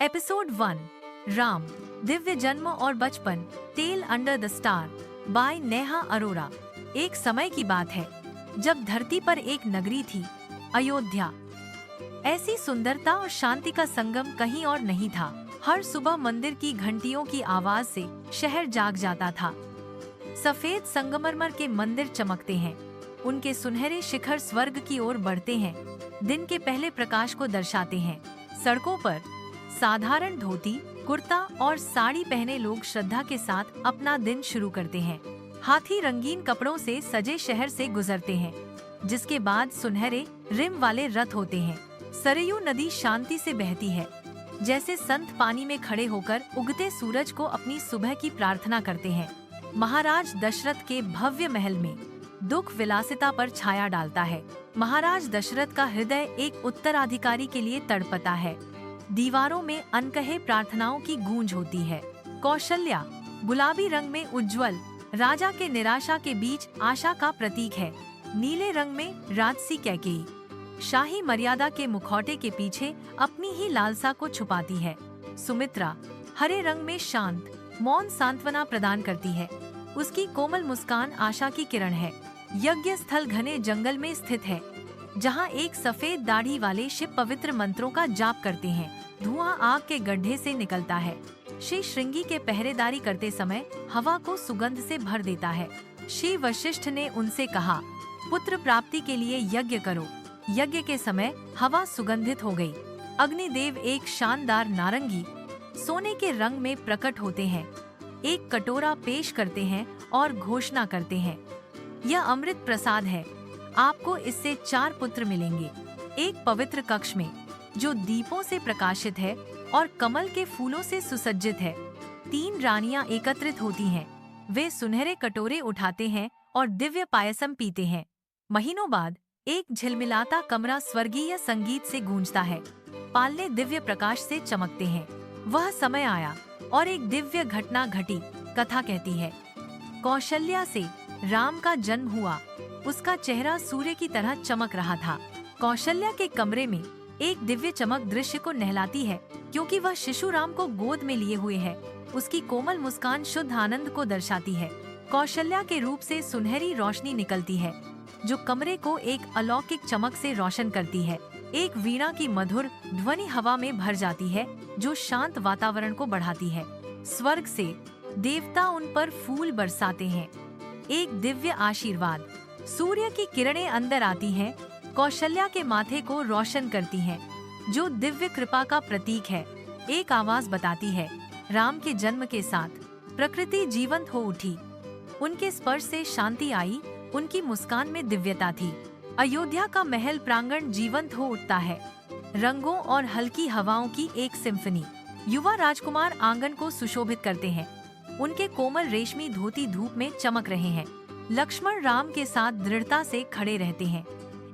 Episode 1 Ram Divya जन्म और बचपन tale under the star by Neha Arora. एक समय की बात है जब धरती पर एक नगरी थी, अयोध्या। ऐसी सुंदरता और शांति का संगम कहीं और नहीं था। हर सुबह मंदिर की घंटियों की आवाज से शहर जाग जाता था। सफेद संगमरमर के मंदिर चमकते हैं, उनके सुनहरे शिखर स्वर्ग की ओर बढ़ते हैं, दिन के पहले प्रकाश को दर्शाते हैं। सड़कों पर साधारण धोती, कुर्ता और साड़ी पहने लोग श्रद्धा के साथ अपना दिन शुरू करते हैं। हाथी रंगीन कपड़ों से सजे शहर से गुजरते हैं, जिसके बाद सुनहरे रिम वाले रथ होते हैं। सरयू नदी शांति से बहती है, जैसे संत पानी में खड़े होकर उगते सूरज को अपनी सुबह की प्रार्थना करते हैं। महाराज दशरथ के भव्य महल में दुख विलासिता पर छाया डालता है। महाराज दशरथ का हृदय एक उत्तराधिकारी के लिए तड़पता है। दीवारों में अनकहे प्रार्थनाओं की गूंज होती है। कौशल्या गुलाबी रंग में उज्जवल, राजा के निराशा के बीच आशा का प्रतीक है। नीले रंग में राजसी कैकेयी शाही मर्यादा के मुखौटे के पीछे अपनी ही लालसा को छुपाती है। सुमित्रा हरे रंग में शांत, मौन सांत्वना प्रदान करती है। उसकी कोमल मुस्कान आशा की किरण है। यज्ञ स्थल घने जंगल में स्थित है, जहाँ एक सफेद दाढ़ी वाले शिव पवित्र मंत्रों का जाप करते हैं। धुआं आग के गड्ढे से निकलता है। श्री श्रृंगी के पहरेदारी करते समय हवा को सुगंध से भर देता है। श्री वशिष्ठ ने उनसे कहा, पुत्र प्राप्ति के लिए यज्ञ करो। यज्ञ के समय हवा सुगंधित हो गई। अग्निदेव एक शानदार नारंगी सोने के रंग में प्रकट होते हैं, एक कटोरा पेश करते हैं और घोषणा करते हैं, यह अमृत प्रसाद है, आपको इससे 4 पुत्र मिलेंगे। एक पवित्र कक्ष में जो दीपों से प्रकाशित है और कमल के फूलों से सुसज्जित है, 3 रानियां एकत्रित होती हैं। वे सुनहरे कटोरे उठाते हैं और दिव्य पायसम पीते हैं। महीनों बाद एक झिलमिलाता कमरा स्वर्गीय संगीत से गूंजता है। पालने दिव्य प्रकाश से चमकते हैं। वह समय आया और एक दिव्य घटना घटी। कथा कहती है, कौशल्या से राम का जन्म हुआ। उसका चेहरा सूर्य की तरह चमक रहा था। कौशल्या के कमरे में एक दिव्य चमक दृश्य को नहलाती है, क्योंकि वह शिशु राम को गोद में लिए हुए है। उसकी कोमल मुस्कान शुद्ध आनंद को दर्शाती है। कौशल्या के रूप से सुनहरी रोशनी निकलती है, जो कमरे को एक अलौकिक चमक से रोशन करती है। एक वीणा की मधुर ध्वनि हवा में भर जाती है, जो शांत वातावरण को बढ़ाती है। स्वर्ग से देवता उन पर फूल बरसाते हैं। एक दिव्य आशीर्वाद, सूर्य की किरणें अंदर आती हैं, कौशल्या के माथे को रोशन करती हैं, जो दिव्य कृपा का प्रतीक है। एक आवाज बताती है, राम के जन्म के साथ प्रकृति जीवंत हो उठी। उनके स्पर्श से शांति आई, उनकी मुस्कान में दिव्यता थी। अयोध्या का महल प्रांगण जीवंत हो उठता है, रंगों और हल्की हवाओं की एक सिम्फनी। युवा राजकुमार आंगन को सुशोभित करते हैं। उनके कोमल रेशमी धोती धूप में चमक रहे हैं। लक्ष्मण राम के साथ दृढ़ता से खड़े रहते हैं।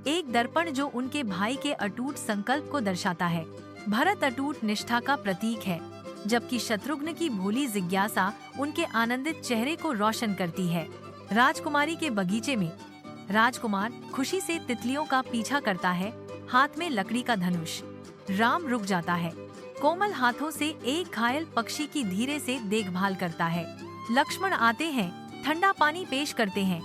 एक दर्पण जो उनके भाई के अटूट संकल्प को दर्शाता है। भरत अटूट निष्ठा का प्रतीक है, जबकि शत्रुघ्न की भोली जिज्ञासा उनके आनंदित चेहरे को रोशन करती है। राजकुमारी के बगीचे में राजकुमार खुशी से तितलियों का पीछा करता है, हाथ में लकड़ी का धनुष। राम रुक जाता है, कोमल हाथों से एक घायल पक्षी की धीरे से देखभाल करता है। लक्ष्मण आते हैं, ठंडा पानी पेश करते हैं।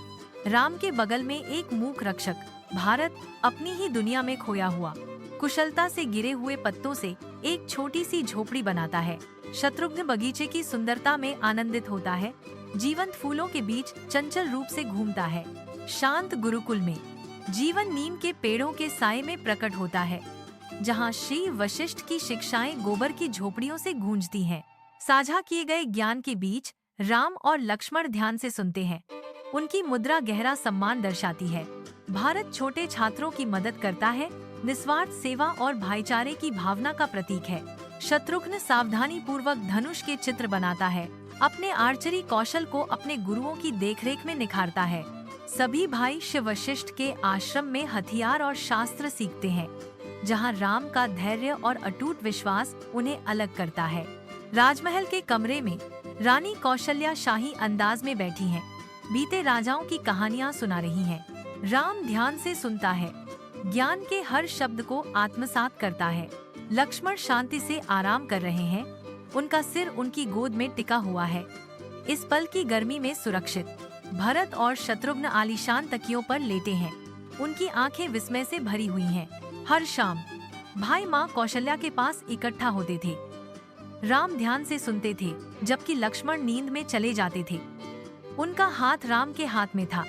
राम के बगल में एक मूक रक्षक, भारत अपनी ही दुनिया में खोया हुआ, कुशलता से गिरे हुए पत्तों से एक छोटी सी झोपड़ी बनाता है। शत्रुघ्न बगीचे की सुंदरता में आनंदित होता है, जीवंत फूलों के बीच चंचल रूप से घूमता है। शांत गुरुकुल में जीवन नीम के पेड़ों के साए में प्रकट होता है, जहाँ श्री वशिष्ठ की शिक्षाएं गोबर की झोपड़ियों से गूंजती हैं। साझा किए गए ज्ञान के बीच राम और लक्ष्मण ध्यान से सुनते हैं। उनकी मुद्रा गहरा सम्मान दर्शाती है। भारत छोटे छात्रों की मदद करता है, निस्वार्थ सेवा और भाईचारे की भावना का प्रतीक है। शत्रुघ्न सावधानी पूर्वक धनुष के चित्र बनाता है, अपने आर्चरी कौशल को अपने गुरुओं की देखरेख में निखारता है। सभी भाई शिव वशिष्ठ के आश्रम में हथियार और शास्त्र सीखते हैं, जहाँ राम का धैर्य और अटूट विश्वास उन्हें अलग करता है। राजमहल के कमरे में रानी कौशल्या शाही अंदाज में बैठी हैं, बीते राजाओं की कहानियां सुना रही हैं। राम ध्यान से सुनता है, ज्ञान के हर शब्द को आत्मसात करता है। लक्ष्मण शांति से आराम कर रहे हैं, उनका सिर उनकी गोद में टिका हुआ है। इस पल की गर्मी में सुरक्षित भरत और शत्रुघ्न आलीशान तकियों पर लेटे हैं। उनकी आंखें विस्मय से भरी हुई हैं। हर शाम भाई माँ कौशल्या के पास इकट्ठा होते थे। राम ध्यान से सुनते थे, जबकि लक्ष्मण नींद में चले जाते थे। उनका हाथ राम के हाथ में था।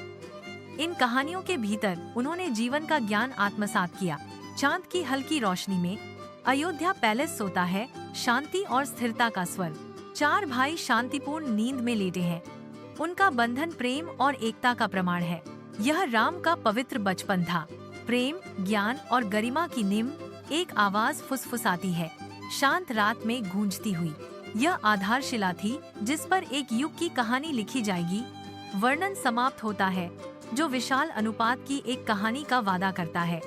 इन कहानियों के भीतर उन्होंने जीवन का ज्ञान आत्मसात किया। चांद की हल्की रोशनी में अयोध्या पैलेस सोता है, शांति और स्थिरता का स्वर। 4 भाई शांतिपूर्ण नींद में लेटे हैं। उनका बंधन प्रेम और एकता का प्रमाण है। यह राम का पवित्र बचपन था। प्रेम, ज्ञान और गरिमा की नींव। एक आवाज फुसफुसाती है, शांत रात में गूंजती हुई। यह आधारशिला थी जिस पर एक युग की कहानी लिखी जाएगी। वर्णन समाप्त होता है, जो विशाल अनुपात की एक कहानी का वादा करता है।